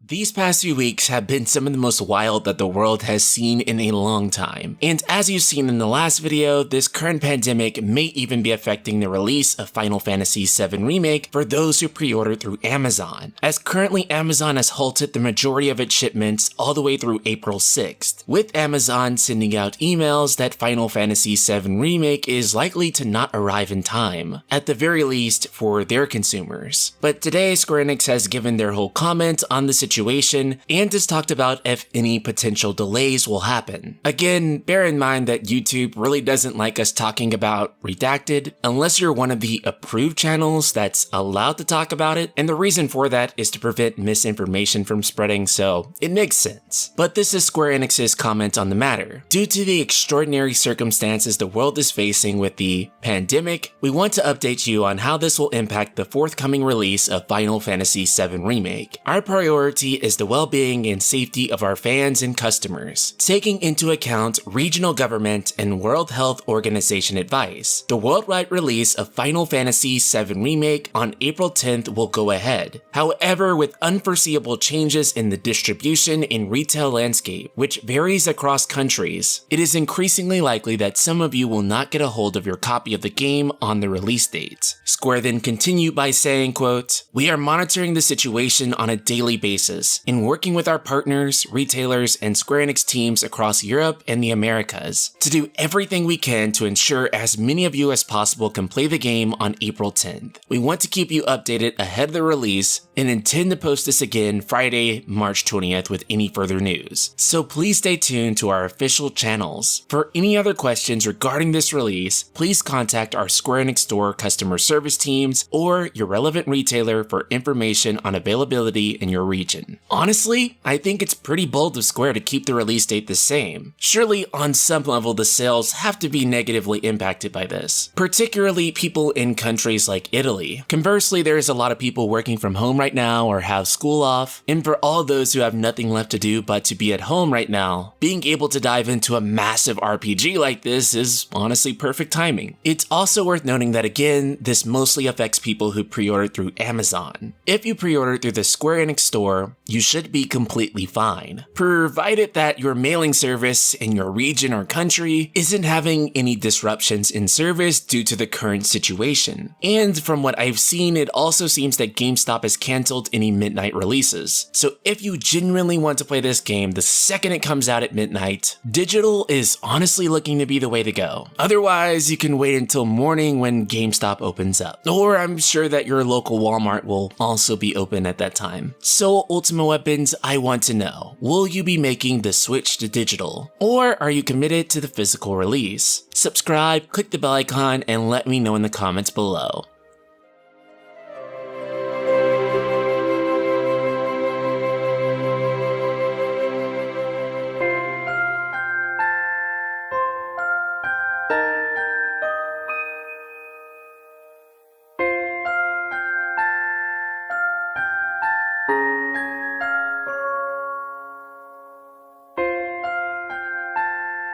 These past few weeks have been some of the most wild that the world has seen in a long time. And as you've seen in the last video, this current pandemic may even be affecting the release of Final Fantasy VII Remake for those who pre-ordered through Amazon, as currently Amazon has halted the majority of its shipments all the way through April 6th, with Amazon sending out emails that Final Fantasy VII Remake is likely to not arrive in time, at the very least for their consumers. But today Square Enix has given their whole comment on the situation and has talked about if any potential delays will happen. Again, bear in mind that YouTube really doesn't like us talking about Redacted unless you're one of the approved channels that's allowed to talk about it, and the reason for that is to prevent misinformation from spreading, so it makes sense. But this is Square Enix's comment on the matter. Due to the extraordinary circumstances the world is facing with the pandemic, we want to update you on how this will impact the forthcoming release of Final Fantasy VII Remake. Our priority is the well-being and safety of our fans and customers, taking into account regional government and World Health Organization advice. The worldwide release of Final Fantasy VII Remake on April 10th will go ahead. However, with unforeseeable changes in the distribution and retail landscape, which varies across countries, it is increasingly likely that some of you will not get a hold of your copy of the game on the release date. Square then continued by saying, quote, "We are monitoring the situation on a daily basis in working with our partners, retailers, and Square Enix teams across Europe and the Americas to do everything we can to ensure as many of you as possible can play the game on April 10th. We want to keep you updated ahead of the release and intend to post this again Friday, March 20th with any further news. So please stay tuned to our official channels. For any other questions regarding this release, please contact our Square Enix store customer service teams or your relevant retailer for information on availability in your region." Honestly, I think it's pretty bold of Square to keep the release date the same. Surely on some level the sales have to be negatively impacted by this, particularly people in countries like Italy. Conversely, there is a lot of people working from home right now or have school off, and for all those who have nothing left to do but to be at home right now, being able to dive into a massive RPG like this is honestly perfect timing. It's also worth noting that again, this mostly affects people who pre-ordered through Amazon. If you pre-ordered through the Square Enix store, you should be completely fine, provided that your mailing service in your region or country isn't having any disruptions in service due to the current situation. And from what I've seen, it also seems that GameStop has canceled any midnight releases. So if you genuinely want to play this game the second it comes out at midnight, digital is honestly looking to be the way to go. Otherwise, you can wait until morning when GameStop opens up. Or I'm sure that your local Walmart will also be open at that time. So Ultima Weapons, I want to know, will you be making the switch to digital? Or are you committed to the physical release? Subscribe, click the bell icon, and let me know in the comments below.